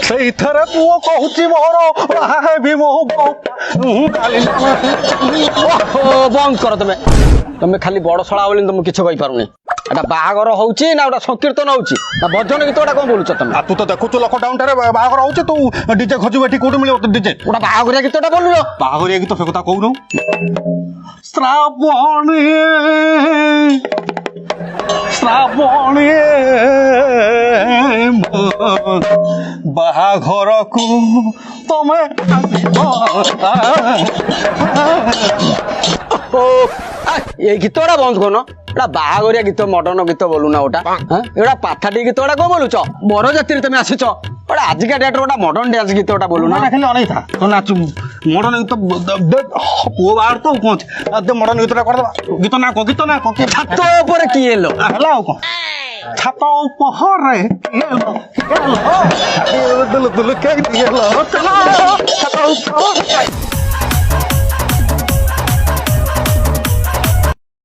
ସେଇଥିରେ ପୁଅ କହୁଛି ମୋର ବାହାହେବି ମୋ ବନ୍ଦ କର ତମେ ତମେ ଖାଲି ବଡ ଶଳା ବୋଲି ତମକୁ କିଛି କହିପାରୁନି ଏଟା ବାହାଘର ହଉଛି ନା ଗୋଟେ ସଂକୀର୍ତ୍ତନ ହଉଛି ନା ଭଜନ ଗୀତ ଗୁଡା କଣ ବୋଲୁଛ ତମେ ତୁ ତ ଦେଖୁଛୁ ଲକଡାଉନ ଟାରେ ବାହାଘର ହଉଛି ତୁ ଡିଜେ ଖୋଜିବୁ ଏଠି କୋଉଠି ମିଳିବ ଡିଜେ ଗୋଟେ ବାହାଘରିଆ ଗୀତଟା ବୋଲୁନ ବାହାଘରିଆ ଗୀତ ସେ କଥା କହୁନୁ ଶ୍ରାବଣୀ ଶ୍ରାବଣୀ ବାହାଘରକୁ ତମେ এই গীতটা বন্ধ করো এটা বাহাগরিয়া গীত মডর্ন গীত বলু না ওটা এটা পাঠাটি গীত ওটা কম বলুছ বরযাত্রী তুমি আসিছ ওটা আজকা ডেটর ওটা মডর্ন ডান্স গীত ওটা বলু না খালি অনেক তো নাচু মডর্ন গীত পুଅ ବାହାର ତ କହୁଛି ମଡର୍ନ ଗୀତଟା କରିଦେବା ଗୀତ ନା ছাত উপরে কি এলো ହେଲା ଆଉ କଣ ଛାତ ଉପହରେ ଛାତ ଉପହରେ